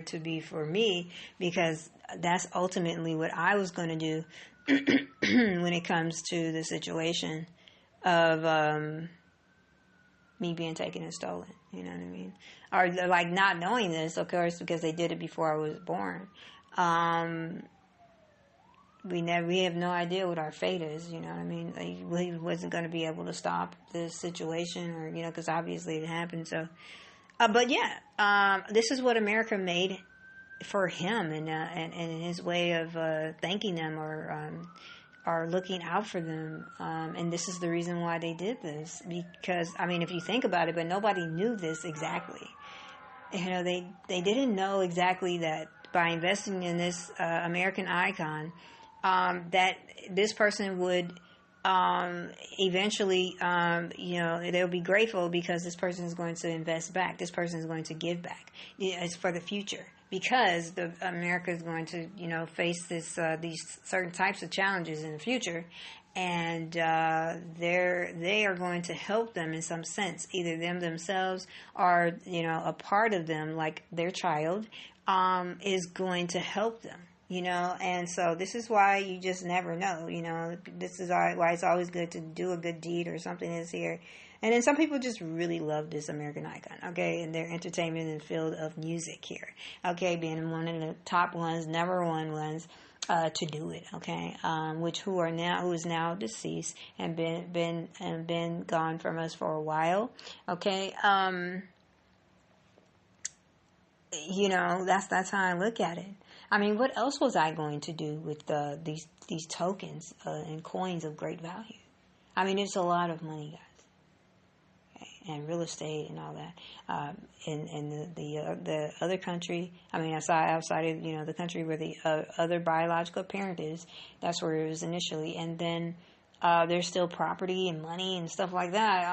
meant to be for me, because that's ultimately what I was going to do when it comes to the situation of me being taken and stolen. You know what I mean? Or like not knowing this, of course, because they did it before I was born. We have no idea what our fate is. You know what I mean? Like, we wasn't going to be able to stop this situation, or because obviously it happened. So, but yeah, this is what America made for him, and in his way of thanking them, or looking out for them, and this is the reason why they did this. Because if you think about it, but nobody knew this exactly. They didn't know exactly that by investing in this American icon, that this person would eventually, they'll be grateful because this person is going to invest back. This person is going to give back. It's for the future, because America is going to, face these certain types of challenges in the future, and they are going to help them in some sense, either them themselves or a part of them, like their child, is going to help them. And so this is why you just never know. This is why it's always good to do a good deed or something that's here. And then some people just really love this American icon, okay, and their entertainment and field of music here, okay, being one of the top ones, number one ones to do it, okay, who is now deceased and been gone from us for a while, okay. That's how I look at it. What else was I going to do with these tokens and coins of great value? It's a lot of money, guys, okay? And real estate and all that. In the other country, outside of the country where the other biological parent is, that's where it was initially, and then there's still property and money and stuff like that.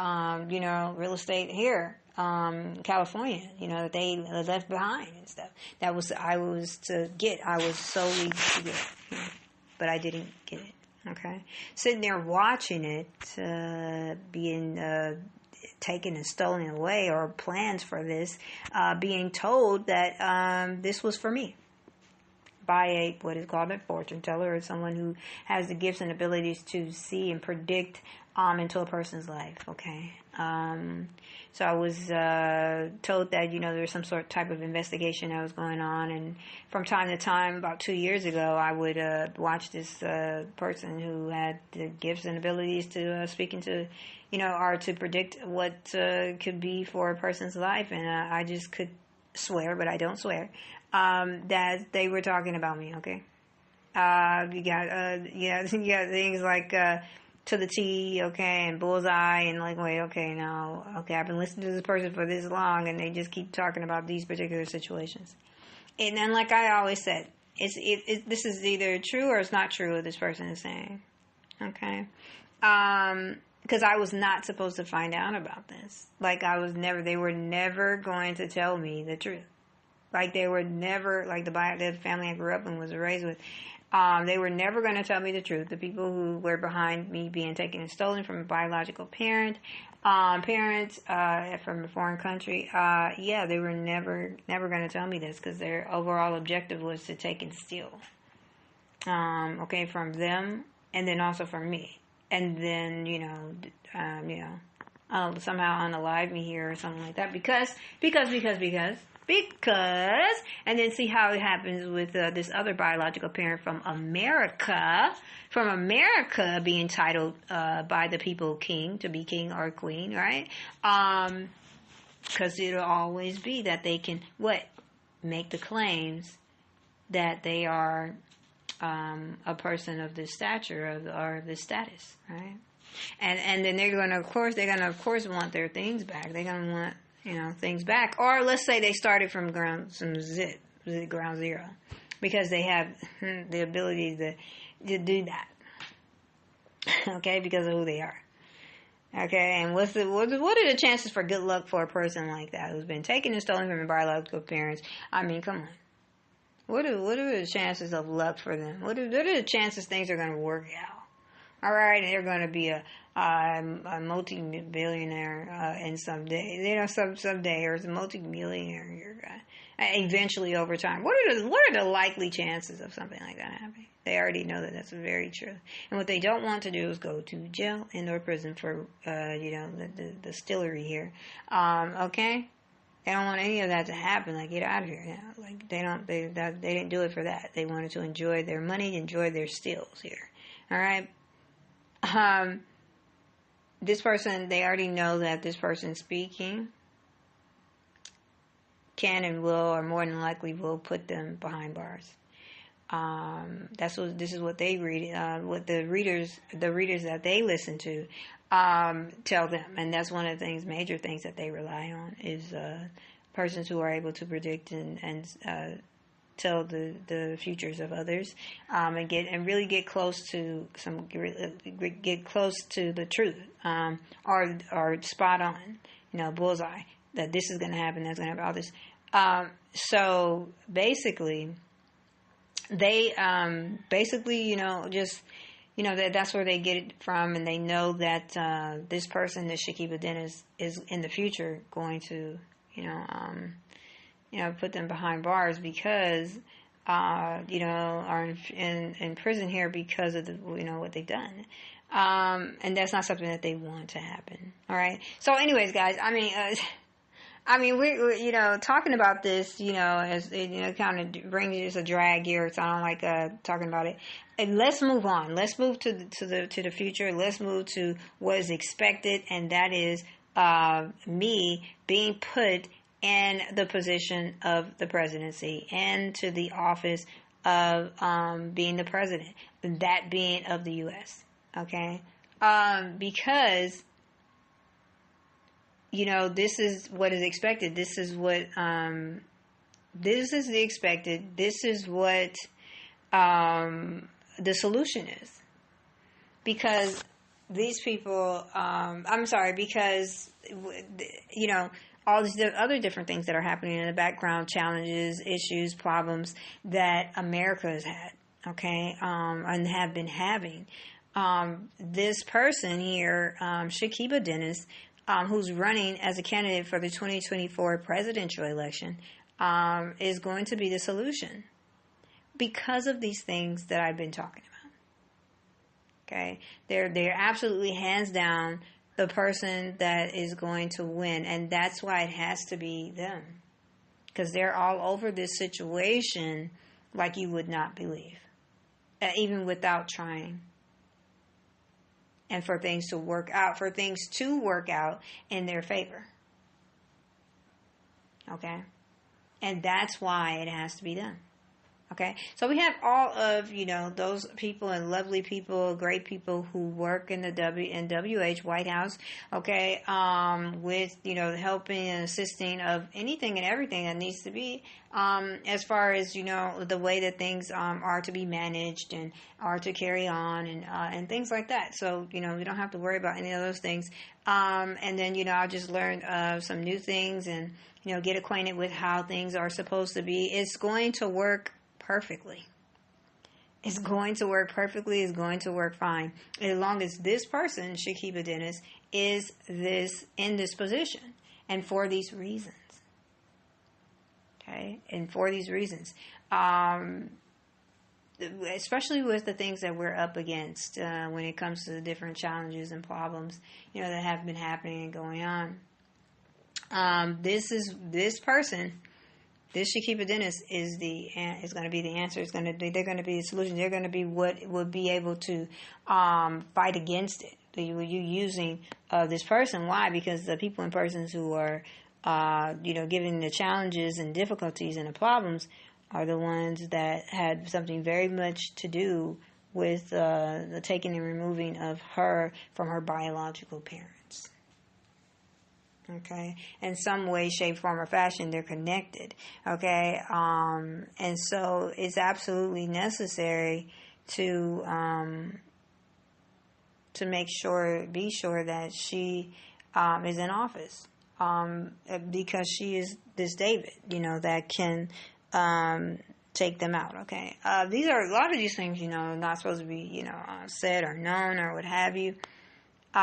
Real estate here. California, that they left behind and stuff. I was solely to get, but I didn't get it. Okay, sitting there watching it being taken and stolen away, or plans for this, being told that this was for me by what is called a fortune teller, or someone who has the gifts and abilities to see and predict into a person's life, okay? So I was told that, there was some sort of type of investigation that was going on, and from time to time, about 2 years ago, I would watch this person who had the gifts and abilities to speak into, or to predict what could be for a person's life, and I just could swear, but I don't swear, that they were talking about me, okay? You got things like to the T, okay, and bullseye, and like, wait, okay, now, okay, I've been listening to this person for this long, and they just keep talking about these particular situations. And then, like I always said, this is either true or it's not true what this person is saying, okay? Because I was not supposed to find out about this. Like, they were never going to tell me the truth. Like, they were never, like the family I grew up in was raised with, they were never going to tell me the truth. The people who were behind me being taken and stolen from a biological parents from a foreign country, they were never going to tell me this, because their overall objective was to take and steal, from them, and then also from me, and then somehow unalive me here or something like that, because, and then see how it happens with this other biological parent from America being titled by the people king, to be king or queen, right? Because it'll always be that they can, make the claims that they are a person of this stature or this status, right? And then they're gonna of course want their things back. They're gonna want things back. Or let's say they started from ground zero, because they have the ability to do that, okay, because of who they are, okay. And what are the chances for good luck for a person like that who's been taken and stolen from their biological parents? Come on. What are the chances of luck for them? What are the chances things are going to work out? All right, they're going to be a multi-billionaire in some day, someday, or is a multi-millionaire guy. Eventually, over time, what are the likely chances of something like that happening? They already know that that's very true. And what they don't want to do is go to jail and or prison for the stillery here. Okay. They don't want any of that to happen. Like, get out of here now. Like, they didn't do it for that. They wanted to enjoy their money, enjoy their stills here. All right. This person, they already know that this person speaking can and will, or more than likely will, put them behind bars. This is what they read, what the readers that they listen to tell them, and that's one of the major things that they rely on is persons who are able to predict and tell the futures of others, and really get close to the truth, or spot on, bullseye, that this is going to happen, that's going to happen, all this. So basically, they that's where they get it from, and they know that this person, this Shakeba Dennis, is in the future going to put them behind bars because are in prison here because of the what they've done, and that's not something that they want to happen. All right. So, anyways, guys, we're talking about this, as it kind of brings us a drag here, so I don't like talking about it. And let's move on. Let's move to the future. Let's move to what is expected, and that is me being put in the position of the presidency and to the office of being the president, that being of the U.S. Okay, because this is what is expected. This is what this is the expected. This is what the solution is, because these people. Because all these other different things that are happening in the background, challenges, issues, problems that America has had, okay, and have been having. This person here, Shakeba Dennis, who's running as a candidate for the 2024 presidential election, is going to be the solution because of these things that I've been talking about. Okay, they're absolutely hands down the person that is going to win, and that's why it has to be them, because they're all over this situation like you would not believe, even without trying. And for things to work out in their favor. Okay? And that's why it has to be done. Okay? So we have all of, those people and lovely people, great people who work in the WH White House, okay, with, helping and assisting of anything and everything that needs to be, as far as, the way that things are to be managed and are to carry on and things like that. So, we don't have to worry about any of those things. And then, I'll just learn some new things and, get acquainted with how things are supposed to be. It's going to work perfectly. It's going to work perfectly. It's going to work fine. As long as this person, Shakeba Dennis, is in this position. And for these reasons. Okay? And for these reasons. Especially with the things that we're up against when it comes to the different challenges and problems, that have been happening and going on. This person, this Shakeba Dennis is going to be the answer. They're going to be the solution. They're going to be what would be able to fight against it. You using this person. Why? Because the people and persons who are given the challenges and difficulties and the problems are the ones that had something very much to do with the taking and removing of her from her biological parents. Okay, in some way, shape, form, or fashion, they're connected. Okay, and so it's absolutely necessary to be sure that she is in office, because she is this David, that can take them out. Okay, these are a lot of these things, not supposed to be, said or known or what have you. We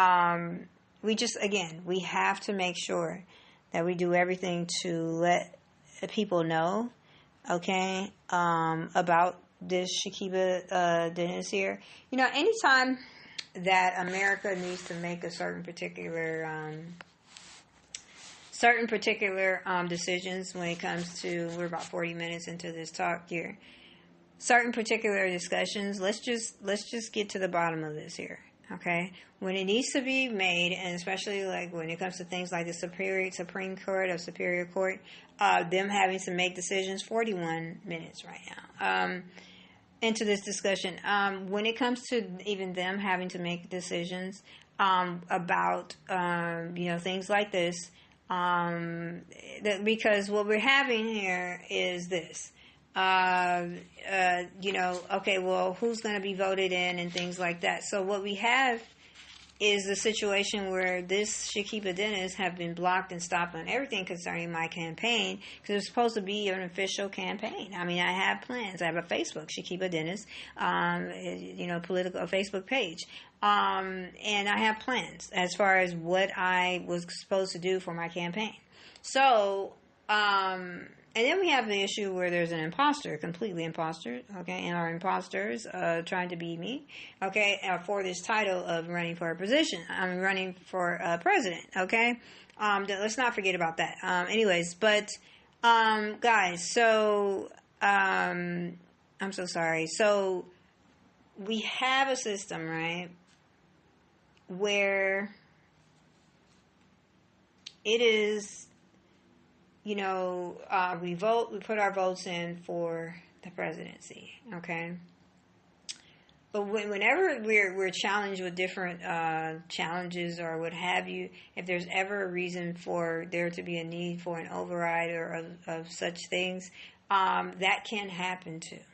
have to make sure that we do everything to let people know, okay, about this Shakeba Dennis here. Anytime that America needs to make a certain particular decisions when it comes to, we're about 40 minutes into this talk here, certain particular discussions, let's just get to the bottom of this here, okay? When it needs to be made, and especially like when it comes to things like the Supreme Court or Superior Court, them having to make decisions, 41 minutes right now, into this discussion. When it comes to even them having to make decisions about, things like this, because what we're having here is this. Okay, well, who's going to be voted in and things like that. So what we have is the situation where this Shakeba Dennis have been blocked and stopped on everything concerning my campaign, because it's supposed to be an official campaign. I mean, I have plans. I have a Facebook, Shakeba Dennis, political Facebook page. And I have plans as far as what I was supposed to do for my campaign. So, and then we have the issue where there's an imposter, completely imposter, okay, and our imposters trying to beat me, okay, for this title of running for a position. I'm running for president, okay. Let's not forget about that. Anyways, but guys, so I'm so sorry. So we have a system, right, where it is. We put our votes in for the presidency, okay? But whenever we're challenged with different challenges or what have you, if there's ever a reason for there to be a need for an override or of such things, that can happen too.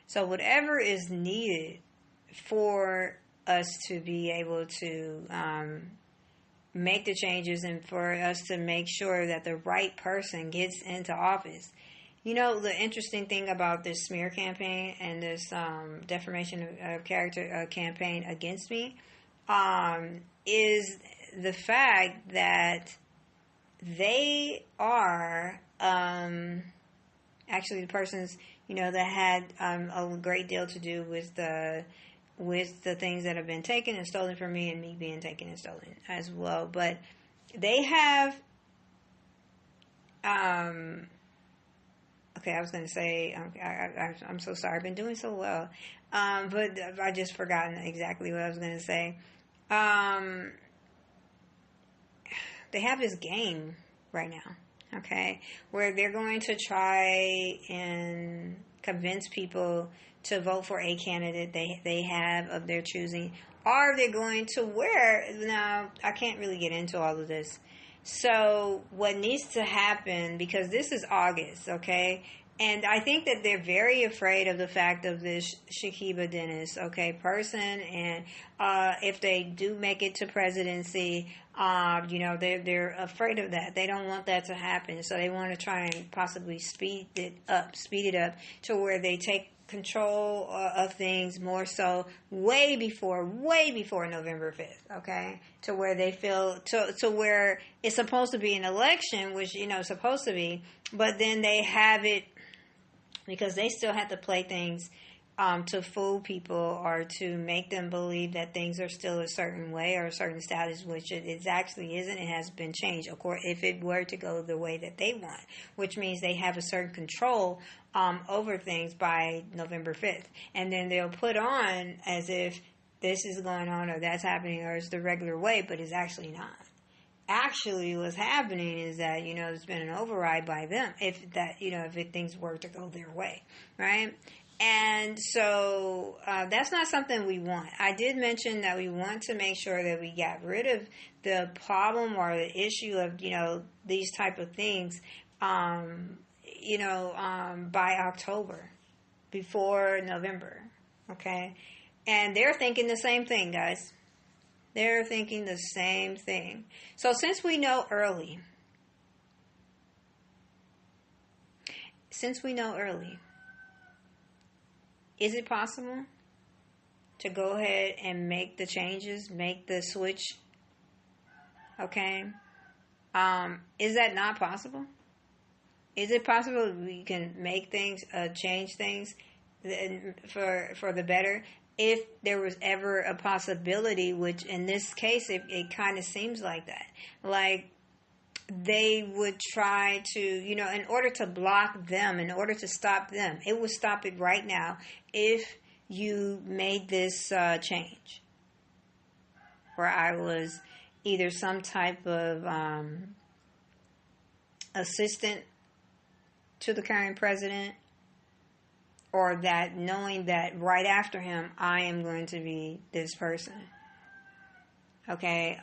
So whatever is needed for us to be able to make the changes and for us to make sure that the right person gets into office. The interesting thing about this smear campaign and this defamation of character campaign against me is the fact that they are actually the persons, that had a great deal to do with the things that have been taken and stolen from me and me being taken and stolen as well. But they have, okay, I was going to say, I'm so sorry. I've been doing so well. But I just forgotten exactly what I was going to say. They have this game right now, okay, where they're going to try and convince people to vote for a candidate they have of their choosing, or they're going to now, I can't really get into all of this. So what needs to happen, because this is August, okay, and I think that they're very afraid of the fact of this Shakeba Dennis, okay, person, and if they do make it to presidency, they're afraid of that. They don't want that to happen, so they want to try and possibly speed it up to where they take control of things more so way before November 5th, okay? To where they feel, to where it's supposed to be an election, which, it's supposed to be, but then they have it because they still have to play things to fool people or to make them believe that things are still a certain way or a certain status, which it actually isn't. It has been changed, of course, if it were to go the way that they want, which means they have a certain control over things by November 5th. And then they'll put on as if this is going on or that's happening or it's the regular way, but it's actually not. Actually, what's happening is that, there's been an override by them if things were to go their way, right? And so that's not something we want. I did mention that we want to make sure that we got rid of the problem or the issue of, these type of things, by October, before November, okay? And they're thinking the same thing, guys. They're thinking the same thing. So since we know early, is it possible to go ahead and make the changes, make the switch. Okay? Is that not possible? Is it possible we can make things, change things for the better? If there was ever a possibility, which in this case, it kind of seems like that. Like, they would try to, in order to block them, in order to stop them, it would stop it right now if you made this change. Where I was either some type of assistant to the current president, or that knowing that right after him, I am going to be this person. Okay,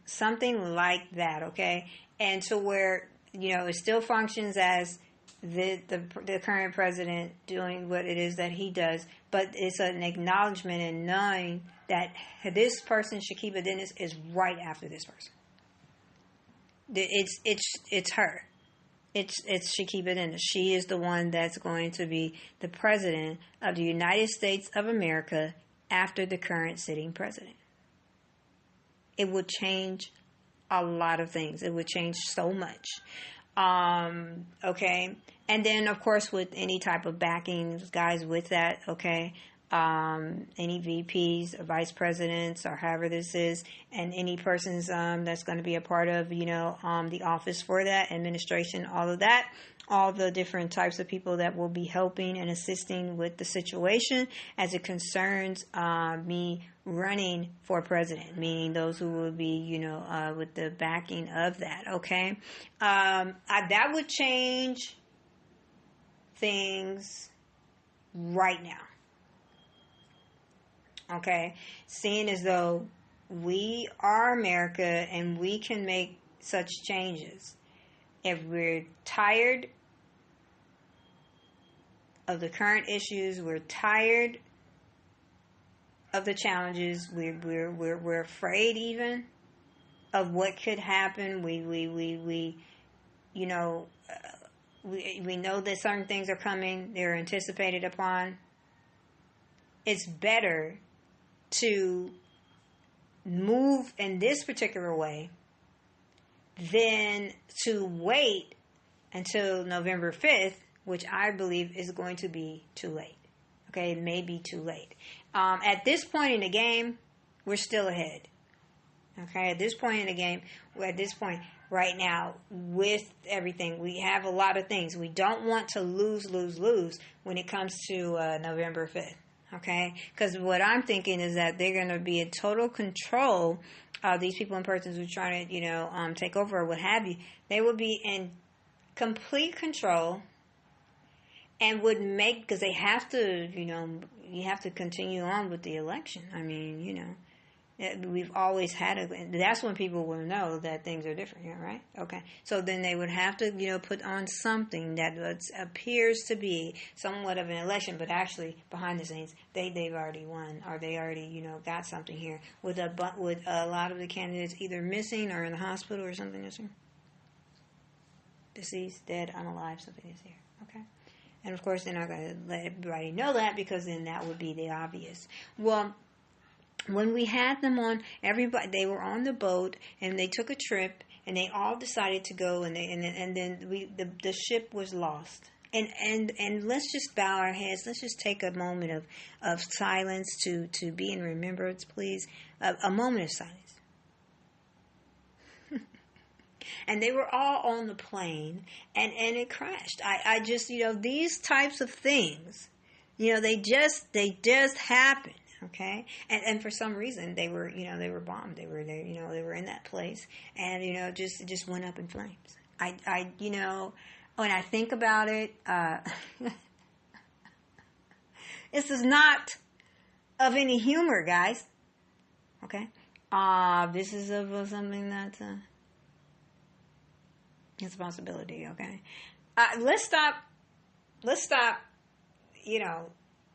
something like that, okay? And to where, it still functions as the current president doing what it is that he does, but it's an acknowledgement and knowing that this person, Shakeba Dennis, is right after this person. It's her. It's Shakeba Dennis. She is the one that's going to be the president of the United States of America after the current sitting president. It would change a lot of things. It would change so much. Okay. And then, of course, with any type of backing, guys, with that, okay, any VPs or vice presidents or however this is, and any persons that's going to be a part of, the office for that, administration, all of that, all the different types of people that will be helping and assisting with the situation as it concerns me running for president, meaning those who will be, with the backing of that, okay? That would change things right now. Okay, seeing as though we are America and we can make such changes. If we're tired of the current issues, we're tired of the challenges, we're afraid even of what could happen. We know that certain things are coming, they're anticipated upon. It's better to move in this particular way than to wait until November 5th, which I believe is going to be too late. Okay, it may be too late. At this point in the game, we're still ahead. Okay, at this point in the game, right now, with everything, we have a lot of things. We don't want to lose when it comes to November 5th. Okay, because what I'm thinking is that they're going to be in total control. These people and persons who are trying to, take over or what have you, they will be in complete control and would make, because they have to, you have to continue on with the election. I mean, we've always had that's when people will know that things are different, right? Okay. So then they would have to, put on something that appears to be somewhat of an election, but actually behind the scenes, they've already won, or they already, got something here with a lot of the candidates either missing or in the hospital or something this year. Deceased, dead, unalive, something this year. Okay. And of course, they're not going to let everybody know that, because then that would be the obvious. Well, when we had them on, everybody, they were on the boat and they took a trip and they all decided to go, and then the ship was lost. And let's just bow our heads. Let's just take a moment of silence to be in remembrance, please. A moment of silence. And they were all on the plane and it crashed. I just, these types of things, they just happen. Okay, and for some reason they were bombed. They were there, they were in that place, and just went up in flames. I when I think about it, this is not of any humor, guys. Okay, this is of something that it's a possibility. Okay, let's stop.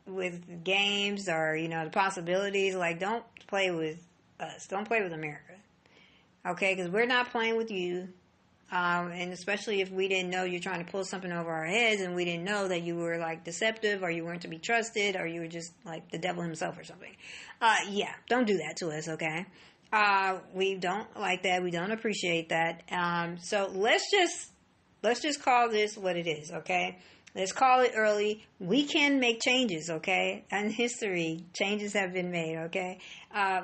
With games or, the possibilities. Like, don't play with us. Don't play with America. Okay? Because we're not playing with you. And especially if we didn't know you're trying to pull something over our heads, and we didn't know that you were like deceptive, or you weren't to be trusted, or you were just like the devil himself or something. Yeah, don't do that to us, okay? We don't like that. We don't appreciate that. So let's just call this what it is, okay? Let's call it early. We can make changes, okay? In history, changes have been made, okay?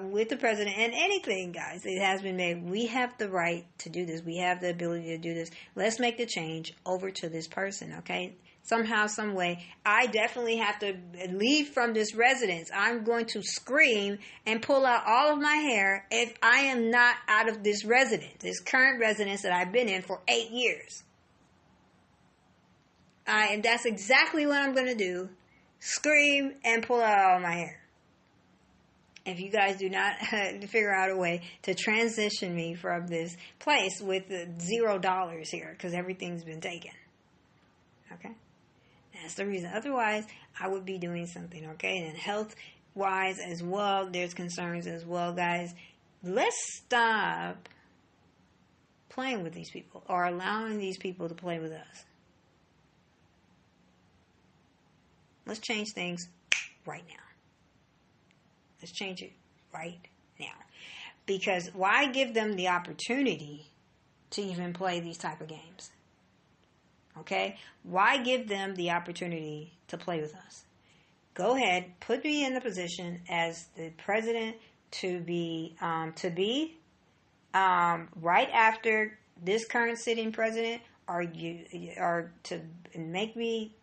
With the president and anything, guys, it has been made. We have the right to do this. We have the ability to do this. Let's make the change over to this person, okay? Somehow, some way. I definitely have to leave from this residence. I'm going to scream and pull out all of my hair if I am not out of this residence, this current residence that I've been in for 8 years. And that's exactly what I'm going to do. Scream and pull out all my hair. If you guys do not figure out a way to transition me from this place with $0 here, because everything's been taken. Okay? That's the reason. Otherwise, I would be doing something, okay? And health-wise as well, there's concerns as well, guys. Let's stop playing with these people, or allowing these people to play with us. Let's change things right now. Let's change it right now. Because why give them the opportunity to even play these type of games? Okay? Why give them the opportunity to play with us? Go ahead, put me in the position as the president to be right after this current sitting president, or to make me,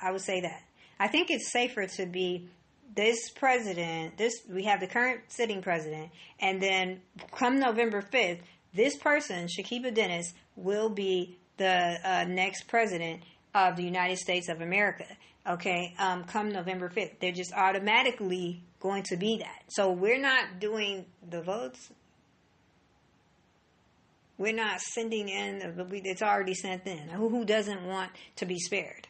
I would say that. I think it's safer to be this president, we have the current sitting president, and then come November 5th, this person, Shakeba Dennis, will be the next president of the United States of America. Okay, come November 5th. They're just automatically going to be that. So we're not doing the votes. We're not sending in, it's already sent in. Who doesn't want to be spared?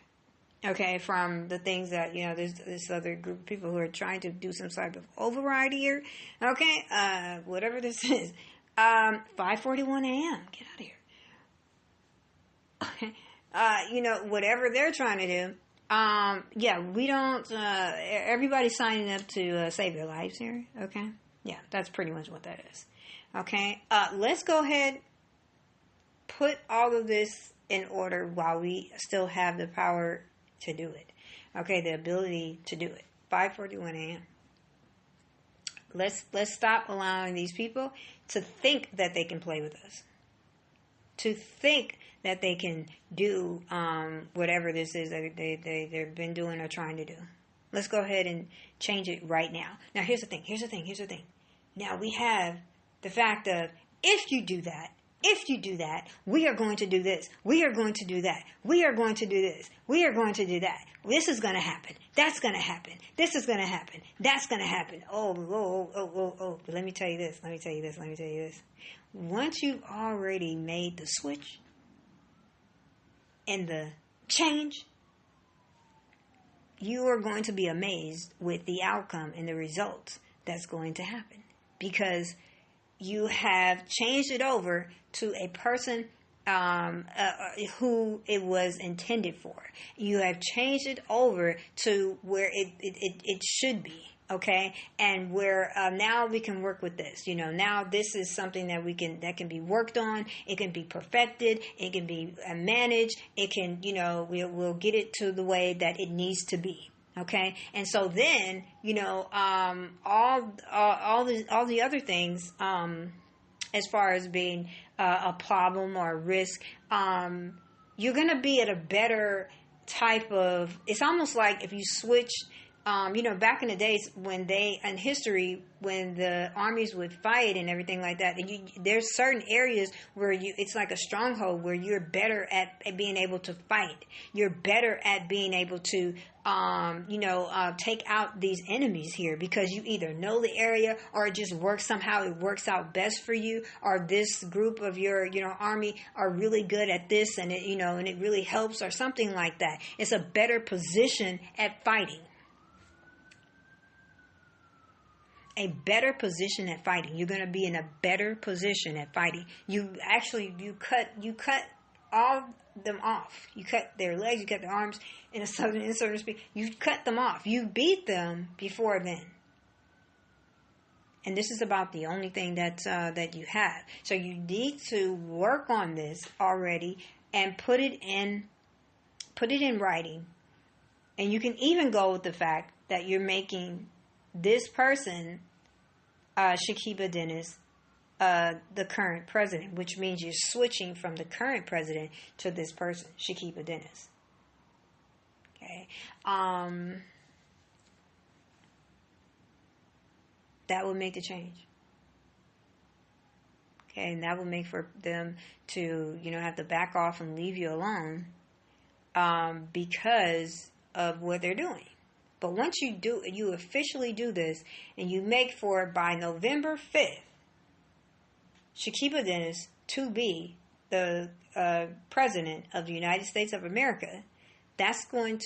Okay, from the things that, there's this other group of people who are trying to do some sort of override here. Okay, whatever this is. 5:41 a.m. Get out of here. Okay. Whatever they're trying to do. We don't, everybody's signing up to save their lives here. Okay. Yeah, that's pretty much what that is. Okay. Let's go ahead, put all of this in order while we still have the power to do it. Okay, the ability to do it. 5:41 a.m. Let's stop allowing these people to think that they can play with us. To think that they can do whatever this is that they've been doing or trying to do. Let's go ahead and change it right now. Now here's the thing. Now we have the fact of, if you do that, we are going to do this. We are going to do that. We are going to do this. We are going to do that. This is going to happen. That's going to happen. This is going to happen. That's going to happen. Oh. But let me tell you this. Once you've already made the switch and the change, you are going to be amazed with the outcome and the results that's going to happen. Because you have changed it over to a person who it was intended for. You have changed it over to where it should be, okay? And where now we can work with this. Now this is something that can be worked on. It can be perfected. It can be managed. It can, we'll get it to the way that it needs to be. Okay, and so then all the other things, as far as being a problem or a risk, you're gonna be at a better type of. It's almost like if you switch. Back in the days when in history, when the armies would fight and everything like that, there's certain areas where it's like a stronghold where you're better at being able to fight. You're better at being able to, take out these enemies here because you either know the area or it just works somehow. It works out best for you, or this group of your, army are really good at this and it, and it really helps or something like that. It's a better position at fighting. a better position at fighting. You're going to be in a better position at fighting. You cut all them off. You cut their legs, you cut their arms, in a certain speed. You cut them off. You beat them before then. And this is about the only thing that you have. So you need to work on this already and put it in writing. And you can even go with the fact that you're making this person, Shakeba Dennis, the current president, which means you're switching from the current president to this person, Shakeba Dennis. Okay. That will make the change. Okay, and that will make for them to, have to back off and leave you alone because of what they're doing. But once you officially do this, and you make for by November 5th, Shakeba Dennis to be the president of the United States of America, once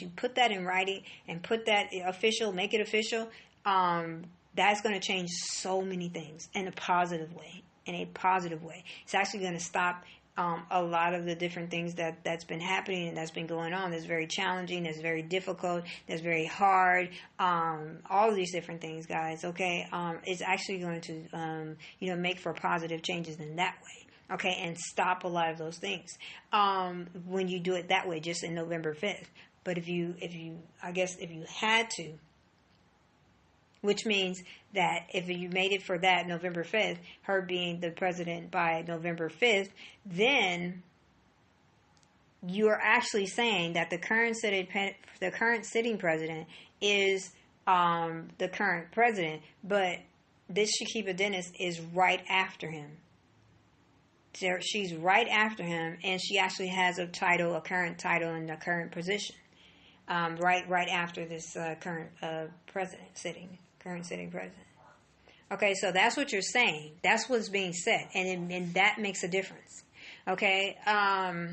you put that in writing and put that official, make it official, that's going to change so many things in a positive way. It's actually going to stop a lot of the different things that's been happening and that's been going on. That's very challenging. That's very difficult. That's very hard. All of these different things, guys. Okay, it's actually going to make for positive changes in that way. Okay, and stop a lot of those things when you do it that way, just in November 5th. But if you had to. Which means that if you made it for that November 5th, her being the president by November 5th, then you are actually saying that the current sitting president is the current president, but this Shakeba Dennis is right after him. She's right after him, and she actually has a current title, and a current position. Right after this current current sitting president. Okay, so that's what you're saying. That's what's being said, and that makes a difference. Okay, I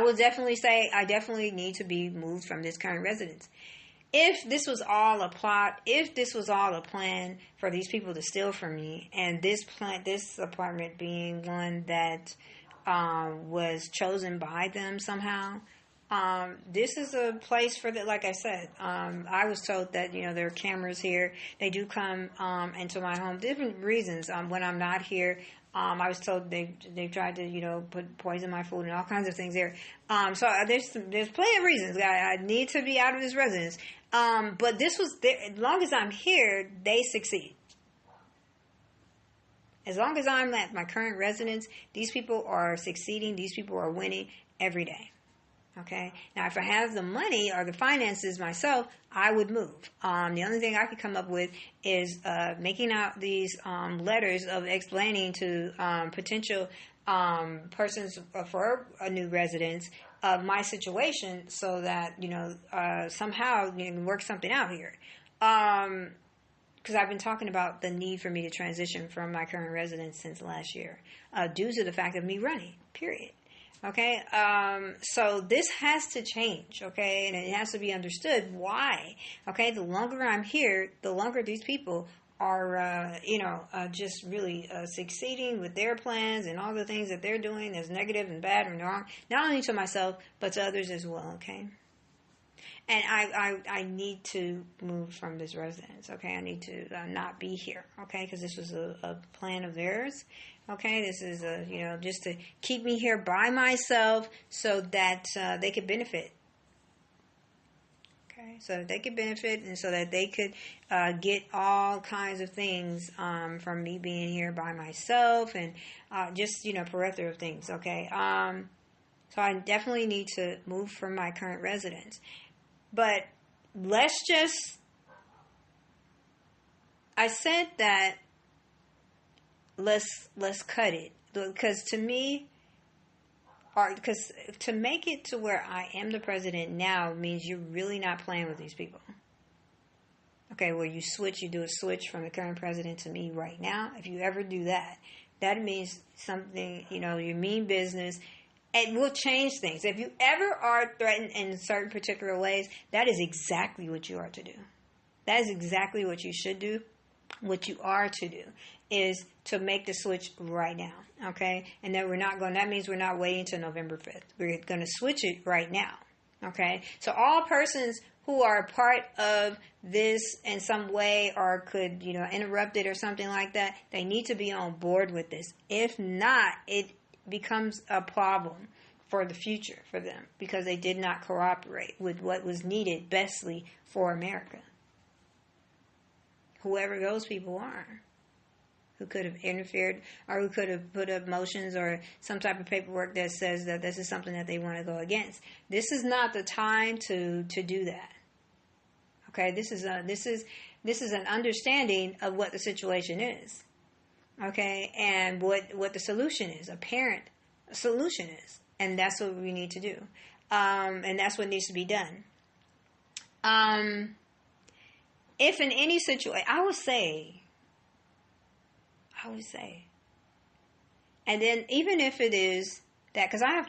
will definitely say I definitely need to be moved from this current residence. If this was all a plot, if this was all a plan for these people to steal from me, and this apartment being one that was chosen by them somehow. This is a place for that. Like I said, I was told that, there are cameras here. They do come into my home. Different reasons. When I'm not here, I was told they tried to, put poison in my food and all kinds of things there. So there's plenty of reasons. I need to be out of this residence. But this was there. As long as I'm here, they succeed. As long as I'm at my current residence, these people are succeeding. These people are winning every day. Okay. Now, if I have the money or the finances myself, I would move. The only thing I could come up with is making out these letters of explaining to potential persons for a new residence of my situation, so that somehow you can work something out here. Because I've been talking about the need for me to transition from my current residence since last year, due to the fact of me running. Period. Okay, so this has to change, okay, and it has to be understood why, okay, the longer I'm here, the longer these people are, just really succeeding with their plans and all the things that they're doing that's negative and bad and wrong, not only to myself, but to others as well, okay. And I need to move from this residence, okay? I need to not be here, okay? Because this was a plan of theirs, okay? This is, just to keep me here by myself so that they could benefit, okay? So that they could benefit and so that they could get all kinds of things from me being here by myself and just, plethora of things, okay? So I definitely need to move from my current residence. But I said that let's cut it, because to me, because to make it to where I am the president now means you're really not playing with these people. Okay, where you do a switch from the current president to me right now. If you ever do that, that means something, you mean business. It will change things. If you ever are threatened in certain particular ways, that is exactly what you are to do. That is exactly what you should do. What you are to do is to make the switch right now, okay? And then that means we're not waiting until November 5th. We're going to switch it right now, okay? So all persons who are part of this in some way or could, interrupt it or something like that, they need to be on board with this. If not, it becomes a problem for the future for them because they did not cooperate with what was needed bestly for America. Whoever those people are, who could have interfered or who could have put up motions or some type of paperwork that says that this is something that they want to go against. This is not the time to do that. Okay, this is an understanding of what the situation is. Okay, and what the solution is, apparent solution is, and that's what we need to do, and that's what needs to be done. If in any situation, I would say, and then even if it is that, because I have